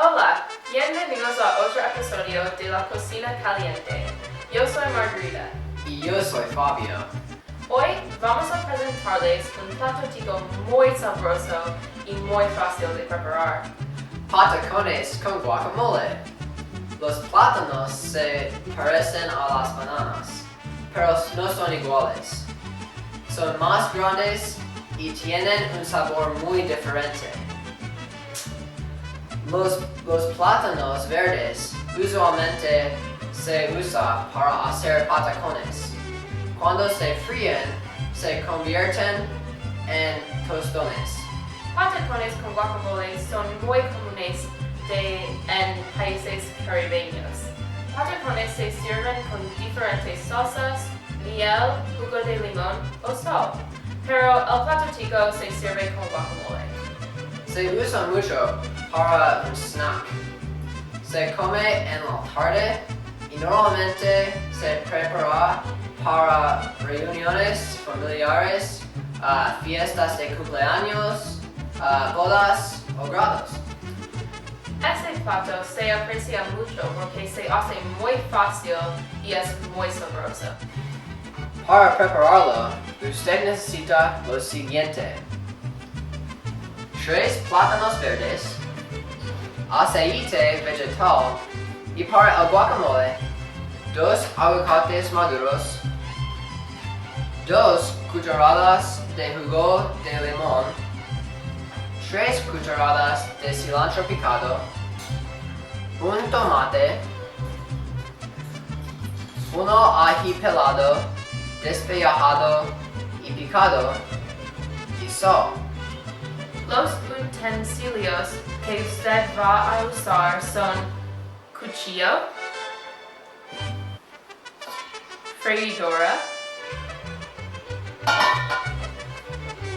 Hola, bienvenidos a otro episodio de la Cocina Caliente. Yo soy Margarita. Y yo soy Fabio. Hoy vamos a presentarles un plato tico muy sabroso y muy fácil de preparar. Patacones con guacamole. Los plátanos se parecen a las bananas, pero no son iguales. Son más grandes y tienen un sabor muy diferente. Los plátanos verdes usualmente se usan para hacer patacones. Cuando se fríen, se convierten en tostones. Patacones con guacamole son muy comunes en países caribeños. Patacones se sirven con diferentes salsas, miel, jugo de limón o sal, pero el plato tico se sirve con guacamole. Se usa mucho para un snack. Se come en la tarde y normalmente se prepara para reuniones familiares, fiestas de cumpleaños, bodas o grados. Este plato se aprecia mucho porque se hace muy fácil y es muy sabroso. Para prepararlo, usted necesita lo siguiente: 3 plátanos verdes, aceite vegetal y para el guacamole, 2 aguacates maduros, 2 cucharadas de jugo de limón, 3 cucharadas de cilantro picado, un tomate, 1 ají pelado, despellejado y picado, y sal. Los utensilios que usted va a usar son cuchillo, freidora,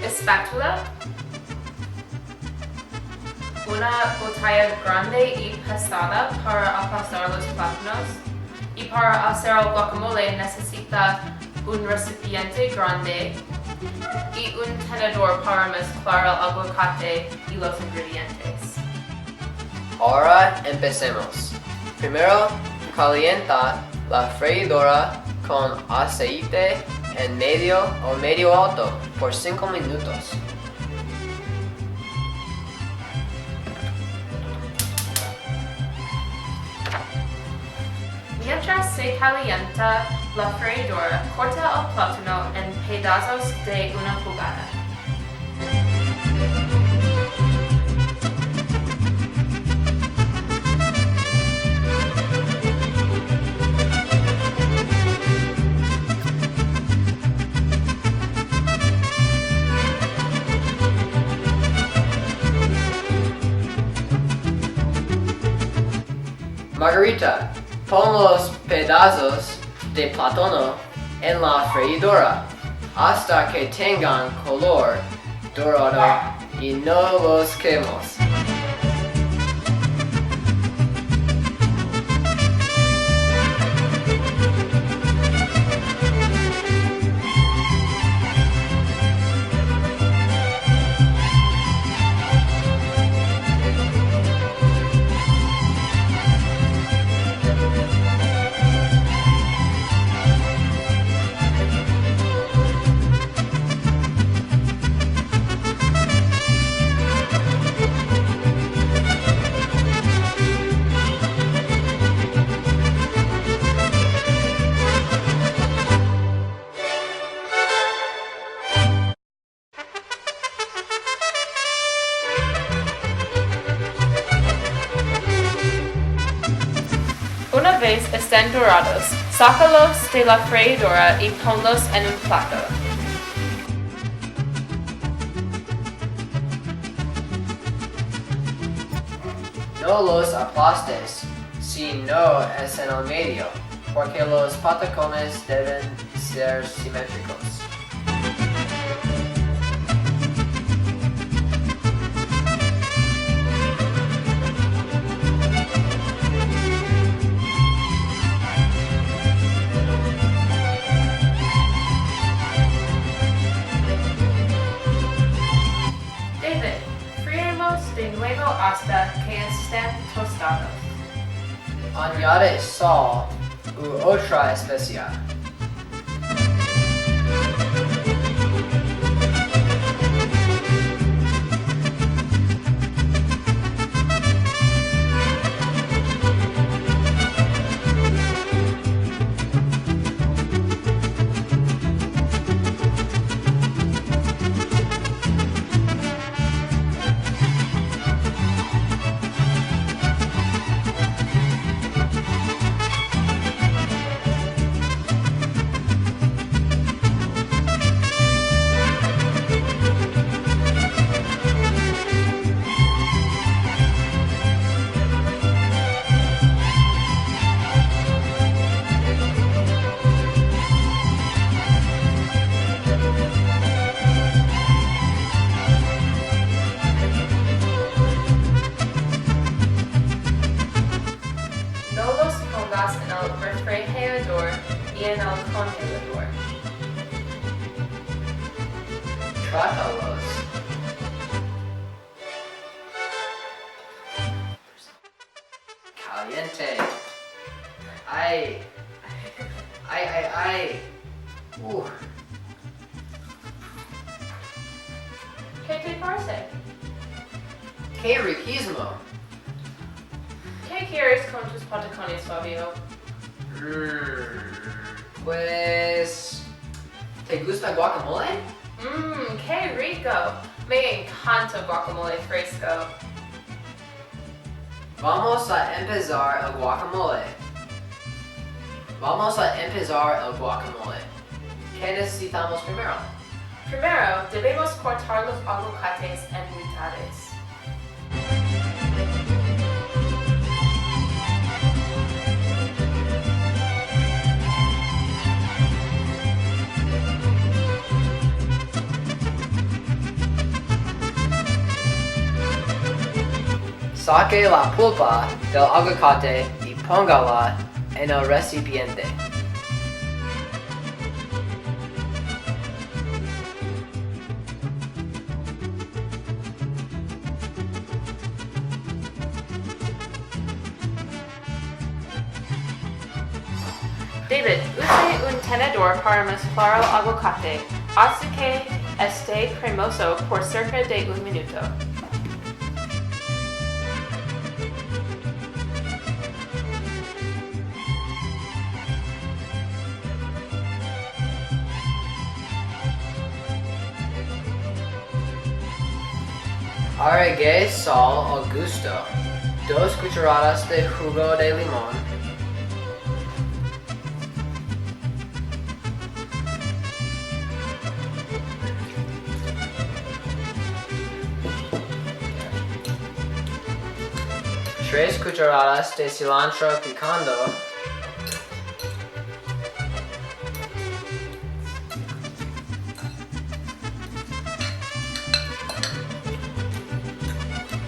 espátula, una botella grande y pesada para aplastar los plátanos, y para hacer el guacamole necesita un recipiente grande y un tenedor para mezclar el aguacate y los ingredientes. Ahora empecemos. Primero, calienta la freidora con aceite en medio o medio alto por 5 minutos. Mientras se calienta la freidora, corta el plátano en pedazos de una pulgada. Margarita, pon los pedazos de plátano en la freidora hasta que tengan color dorado y no los quemos. Una vez estén dorados, sácalos de la freidora y ponlos en un plato. No los aplastes si no es en el medio, porque los patacones deben ser simétricos. David, freiremos de nuevo hasta que estén tostados. Añade sal u otra especia. No los pongas en el refrigerador y en el congelador. Trátalos. Caliente. Ay. Ay. ¿Qué te parece? Qué riquísimo. ¿Qué quieres con tus patacones, Fabio? Pues... ¿Te gusta guacamole? ¡Qué rico! Me encanta guacamole fresco. Vamos a empezar el guacamole. ¿Qué necesitamos primero? Primero, debemos cortar los aguacates en mitades. Saque la pulpa del aguacate y póngala en el recipiente. David, use un tenedor para mezclar el aguacate. Haz que esté cremoso por cerca de un minuto. Agregue sal al gusto. 2 cucharadas de jugo de limón. Tres cucharadas de cilantro picando.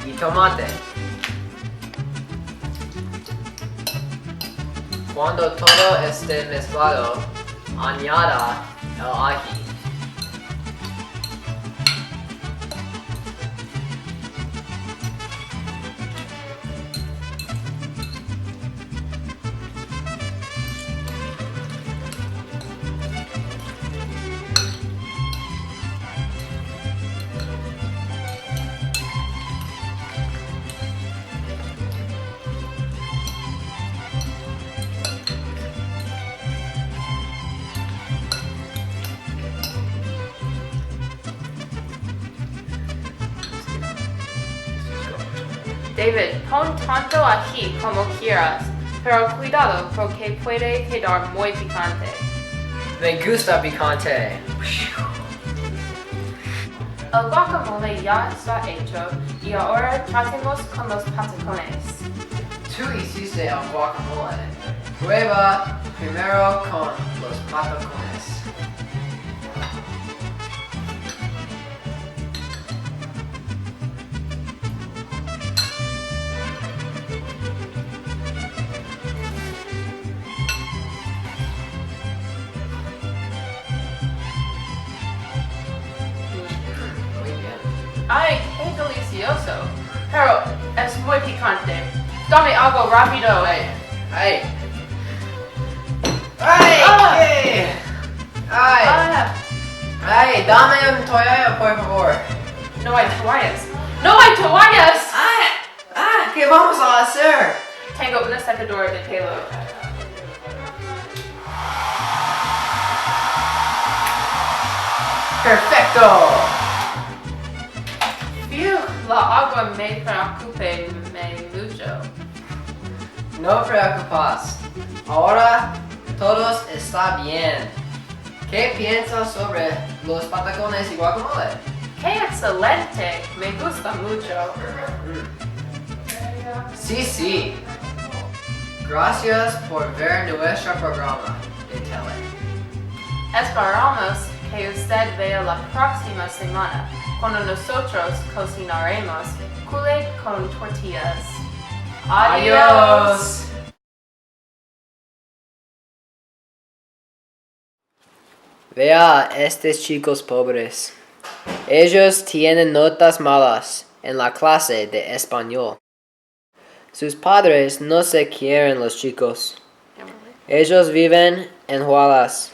Y tomate. Cuando todo esté mezclado, añada el ají. David, pon tanto ají como quieras, pero cuidado porque puede quedar muy picante. Me gusta picante. El guacamole ya está hecho y ahora tratemos con los patacones. Tú hiciste el guacamole. Prueba primero con los patacones. ¡Ay, qué delicioso! Pero es muy picante. Dame algo rápido. Ay, ay. Ay, Ah. ¿qué? Ay, Ah, ay, dame un toalla, por favor. no hay toallas. ¡No hay toallas! ¿Qué vamos a hacer? Tengo una secadora de pelo. Perfecto. Phew, la agua me preocupa mucho. No preocupas. Ahora todo está bien. ¿Qué piensas sobre los patacones y guacamole? ¡Qué excelente! Me gusta mucho. Sí. Gracias por ver nuestro programa de tele. Esperamos que usted vea la próxima semana cuando nosotros cocinaremos cule con tortillas. Adiós. Vea a estos chicos pobres. Ellos tienen notas malas en la clase de español. Sus padres no se quieren los chicos. Ellos viven en Juárez.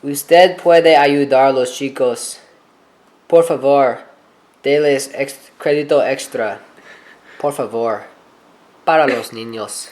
Usted puede ayudar a los chicos. Por favor, déles crédito extra. Por favor, para los niños.